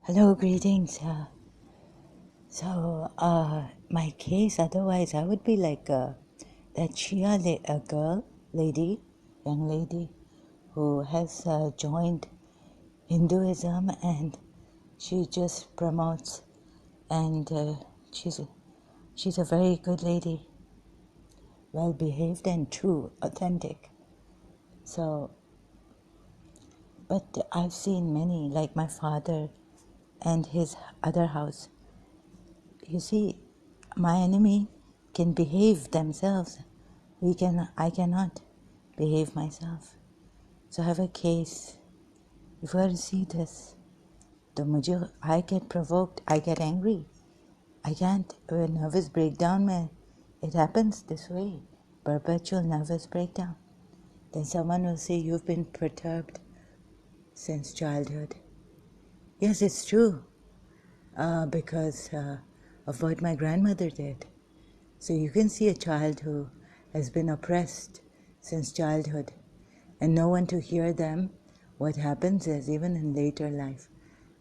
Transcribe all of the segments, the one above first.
Hello, greetings. My case, otherwise, I would be like that a girl, lady, young lady, who has joined Hinduism and she just promotes, and she's a very good lady, well behaved and true, authentic. So, but I've seen many, like my father and his other house. You see, my enemy can behave themselves. I cannot behave myself. So I have a case. If you were to see this, I get provoked, I get angry. I can't, a nervous breakdown, it happens this way. Perpetual nervous breakdown. Then someone will say, you've been perturbed since childhood. Yes, it's true, because of what my grandmother did. So you can see a child who has been oppressed since childhood and no one to hear them. What happens is, even in later life,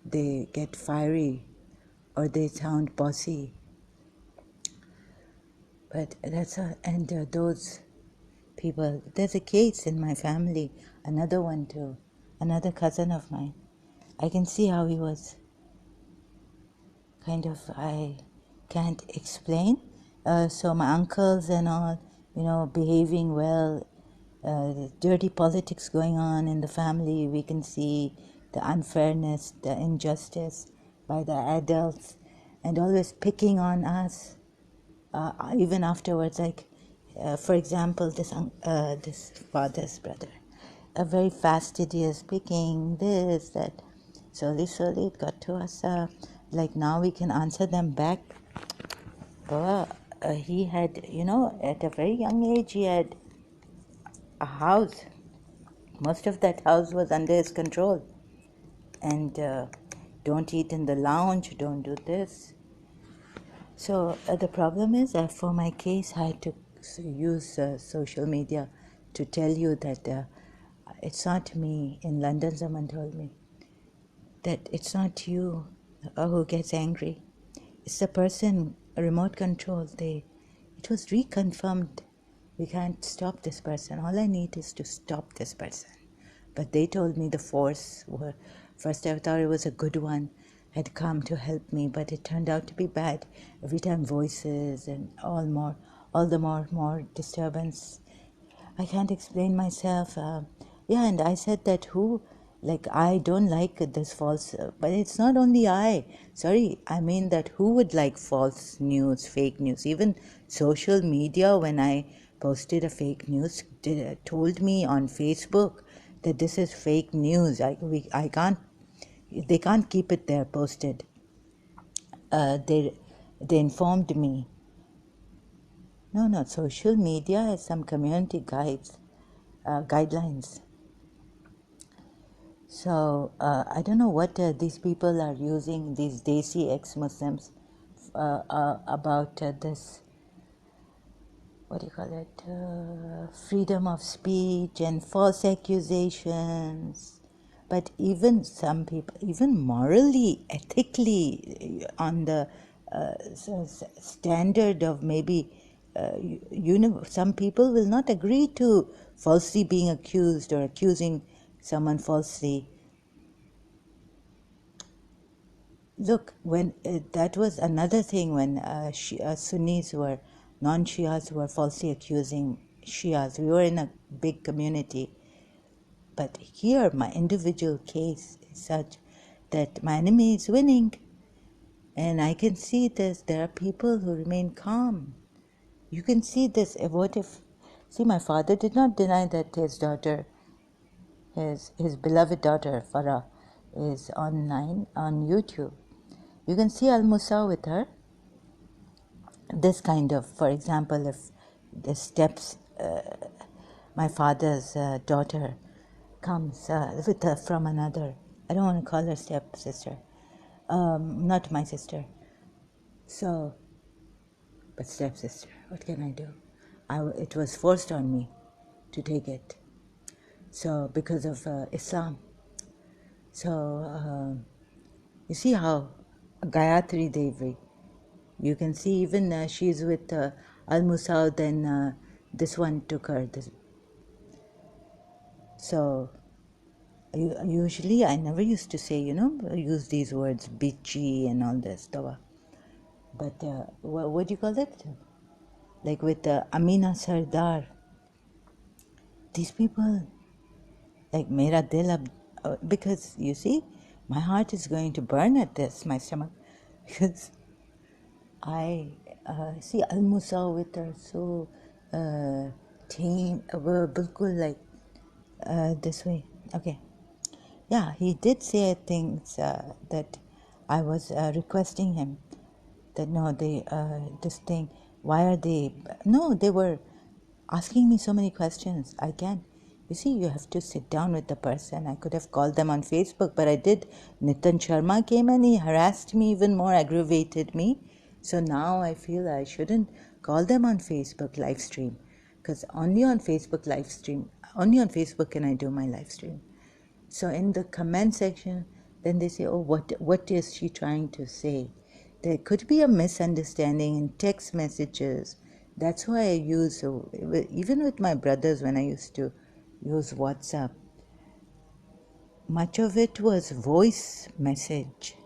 they get fiery or they sound bossy. But those people, there's a case in my family, another one too, another cousin of mine. I can see how he was I can't explain. So my uncles and all, behaving well, dirty politics going on in the family. We can see the unfairness, the injustice by the adults, and always picking on us. Even afterwards, like for example, this father's brother, a very fastidious, picking this that. Slowly it got to us. Like now we can answer them back. But he had, at a very young age, he had a house. Most of that house was under his control. And don't eat in the lounge, don't do this. So the problem is, for my case, I had to use social media to tell you that it's not me. In London, someone told me that it's not you who gets angry. It's the person, remote control. It was reconfirmed. We can't stop this person. All I need is to stop this person. But they told me the force first I thought it was a good one, had come to help me, but it turned out to be bad. Every time voices and all the more disturbance. I can't explain myself. And I said that I don't like this false, but it's not only I. Sorry, I mean that who would like false news, fake news? Even social media, when I posted a fake news, told me on Facebook that this is fake news. They can't keep it there posted. They informed me. No, social media has some community guidelines. So I don't know what these people are using, these Desi ex-Muslims, about this, what do you call it, freedom of speech and false accusations. But even some people, even morally, ethically, on the standard of maybe, some people will not agree to falsely being accused or accusing someone falsely. Look, when that was another thing when Sunnis were, non-Shias were falsely accusing Shias. We were in a big community. But here, my individual case is such that my enemy is winning. And I can see this. There are people who remain calm. You can see this. See, my father did not deny that his daughter, his beloved daughter, Farah, is online on YouTube. You can see Al-Musa with her. This kind of, for example, if the steps, my father's daughter comes from another, I don't want to call her stepsister, not my sister. So, but stepsister, what can I do? It was forced on me to take it. So, because of Islam. So, You see how Gayatri Devi, you can see even she's with Al-Musaud, and this one took her. So usually I never used to say, use these words, bitchy and all this stuff. But what do you call it? Like with Amina Sardar, these people, like mera dil because you see, my heart is going to burn at this, my stomach, because I see Al-Musa with her so tame, bilkul like this way. Okay. Yeah, he did say things that I was requesting him that no, this thing, why are they, no, they were asking me so many questions. I can't. You see, you have to sit down with the person. I could have called them on Facebook, but I did. Nitin Sharma came and he harassed me even more, aggravated me. So now I feel I shouldn't call them on Facebook live stream, because only on Facebook can I do my live stream. So in the comment section, then they say, oh, what is she trying to say? There could be a misunderstanding in text messages. That's why I use, even with my brothers when I used to use WhatsApp, much of it was voice message.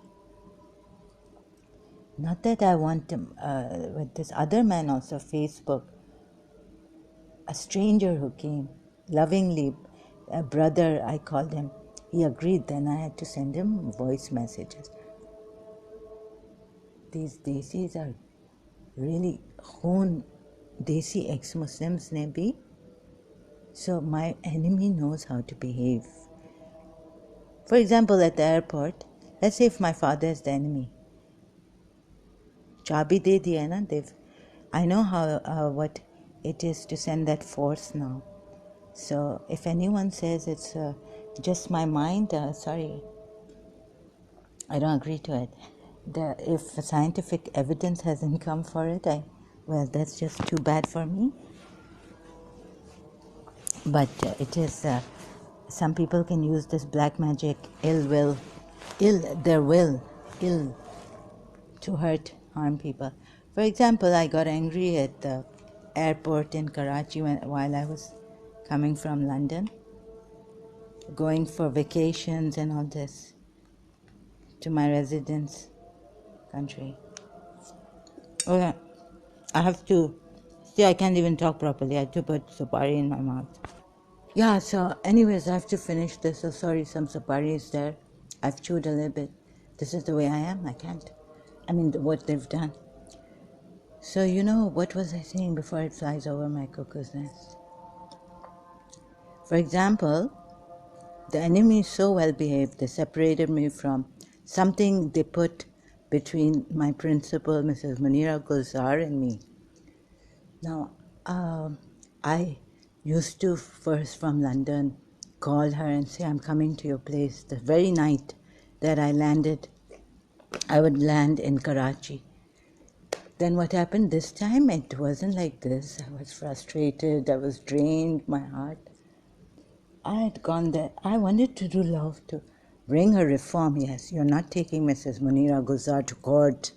Not that I want with this other man also, Facebook, a stranger who came, lovingly, a brother, I called him. He agreed, then I had to send him voice messages. These desis are really khoon, desi ex-Muslims ne bhi. So my enemy knows how to behave. For example, at the airport, let's say if my father is the enemy, chabi de diya na, I know how what it is to send that force now. So if anyone says it's just my mind, sorry, I don't agree to it. If scientific evidence hasn't come for it, well, that's just too bad for me. But it is, some people can use this black magic, ill to hurt, harm people. For example, I got angry at the airport in Karachi while I was coming from London, going for vacations and all this to my residence country. Okay, I have to, see, I can't even talk properly. I had to put supari in my mouth. Yeah, so anyways, I have to finish this. So sorry, some supari is there. I've chewed a little bit. This is the way I am. I can't. I mean, what they've done. So, what was I saying before it flies over my cuckoo's nest? For example, the enemy is so well behaved, they separated me from something they put between my principal, Mrs. Munira Gulzar, and me. Now, I used to first from London call her and say, I'm coming to your place. The very night that I landed, I would land in Karachi. Then what happened this time? It wasn't like this. I was frustrated. I was drained, my heart. I had gone there. I wanted to do love, to bring a reform. Yes, you're not taking Mrs. Munira Gulzar to court.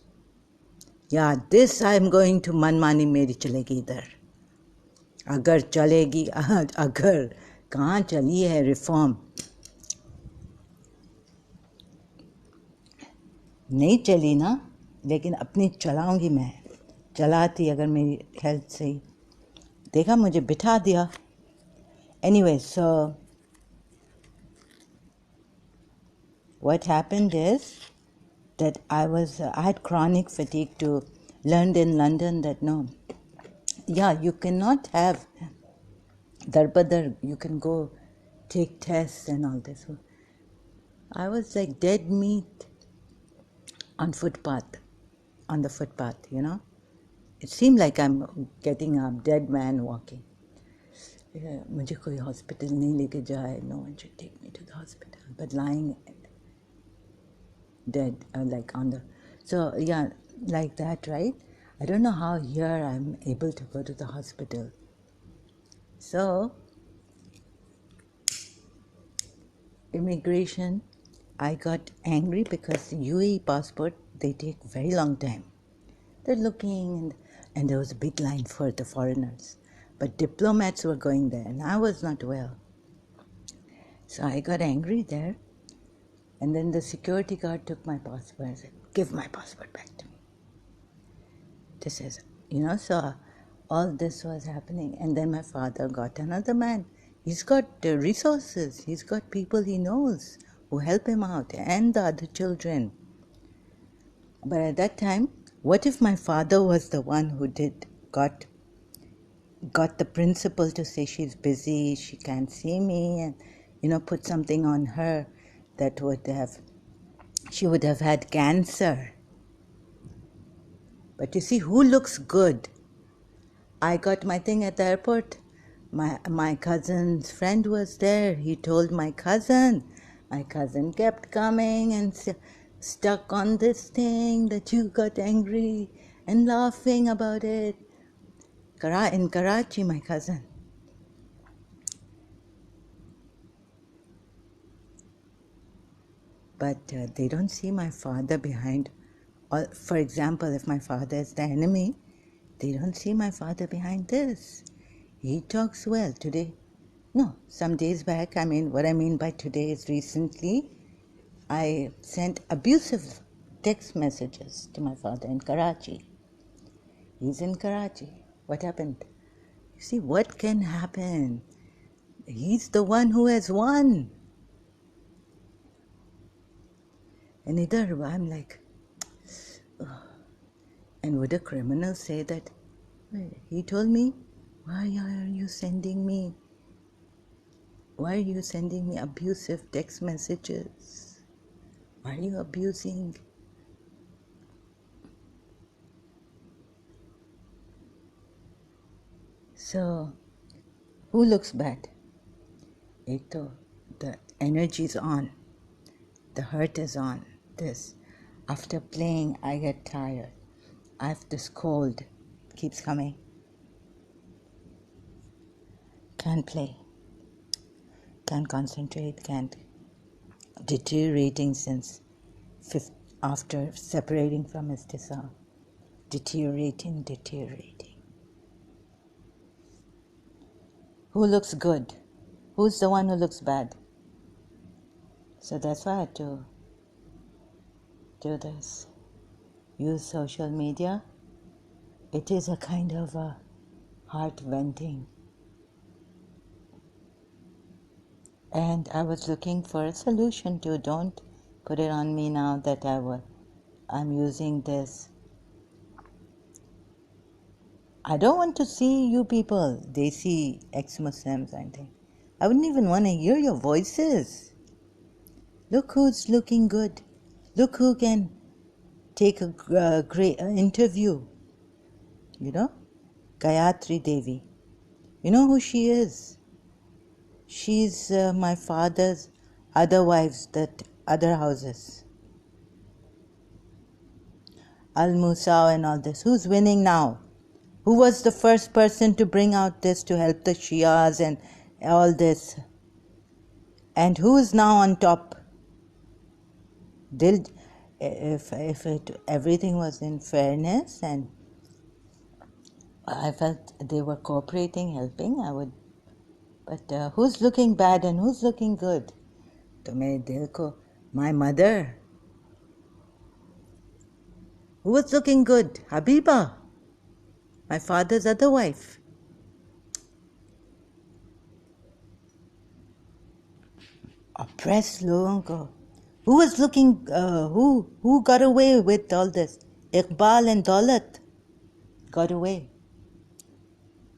Yeah, this I'm going to manmani meri chalegi idhar. अगर चलेगी, अगर कहाँ चली है reform, नहीं चली ना, लेकिन अपनी चलाऊंगी मैं, चलाती अगर मेरी हेल्थ सही, देखा मुझे बिठा दिया. Anyway, so what happened is that I had chronic fatigue, to learned in London that no, yeah, you cannot have darbadar, you can go take tests and all this. I was like dead meat on the footpath, It seemed like I'm getting up, dead man walking. मुझे कोई hospital नहीं लेके जाए, no one should take me to the hospital, but lying dead, like on the, so yeah, like that, right? I don't know how here I'm able to go to the hospital. So, immigration, I got angry because the UAE passport, they take very long time. They're looking, and there was a big line for the foreigners. But diplomats were going there, and I was not well. So I got angry there, and then the security guard took my passport and said, "Give my passport back to me." This is, so all this was happening. And then my father got another man. He's got resources. He's got people he knows who help him out, and the other children. But at that time, what if my father was the one who got the principal to say she's busy, she can't see me, and put something on her that she would have had cancer. But you see, who looks good? I got my thing at the airport. My cousin's friend was there. He told my cousin. My cousin kept coming and stuck on this thing that you got angry and laughing about it. In Karachi, my cousin. But they don't see my father behind. For example, if my father is the enemy, they don't see my father behind this. He talks well today. No, some days back, what I mean by today is recently, I sent abusive text messages to my father in Karachi. He's in Karachi. What happened? You see, what can happen? He's the one who has won. And either I'm like, ugh. And would a criminal say that? He told me, why are you sending me abusive text messages? Why are you abusing? So, who looks bad? The energy is on. The hurt is on. After playing, I get tired. I have this cold. Keeps coming. Can't play. Can't concentrate. Can't. Deteriorating since after separating from Istisal. Deteriorating. Who looks good? Who's the one who looks bad? So that's why I had to do this. Use social media. It is a kind of a heart venting. And I was looking for a solution to. Don't put it on me now that I'm using this. I don't want to see you people. They see ex-Muslims, I think. I wouldn't even want to hear your voices. Look who's looking good. Look who can take a great interview. Gayatri Devi. You know who she is? She's my father's other wives, that other houses. Al-Musa and all this. Who's winning now? Who was the first person to bring out this to help the Shias and all this? And who is now on top? If everything was in fairness and I felt they were cooperating, helping, I would. But who's looking bad and who's looking good? To mere dil ko, my mother. Who was looking good? Habiba, my father's other wife. Oppressed logon ko. Who was looking? Who got away with all this? Iqbal and Daulat got away.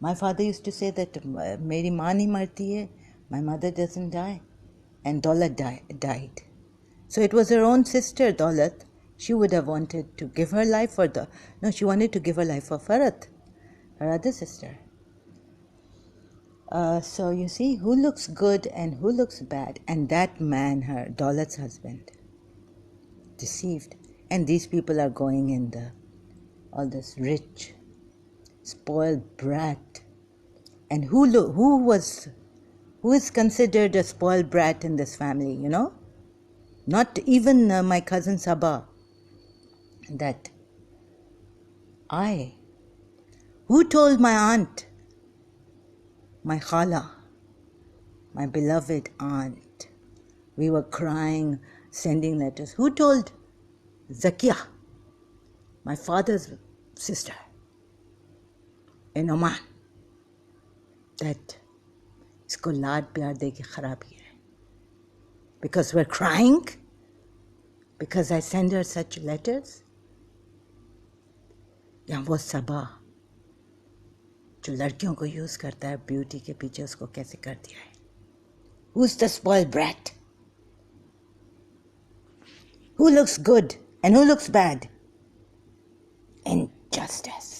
My father used to say that Meri maa nahi marti hai, my mother doesn't die, and Daulat died. So it was her own sister, Daulat. She would have wanted to give her life she wanted to give her life for Farat, her other sister. So you see who looks good and who looks bad. And that man, her Daulat's husband, deceived. And these people are going in all this rich, spoiled brat. And who is considered a spoiled brat in this family, Not even my cousin Sabah. That who told my aunt, my khala, my beloved aunt, we were crying, sending letters. Who told Zakia, my father's sister in Oman, that isko laad pyar de ki kharabi hai? Because we're crying? Because I send her such letters? या वो सबा जो लड़कियों को use करता है beauty के पीछे, उसको कैसे कर दिया है? Who's the spoiled brat? Who looks good and who looks bad? Injustice.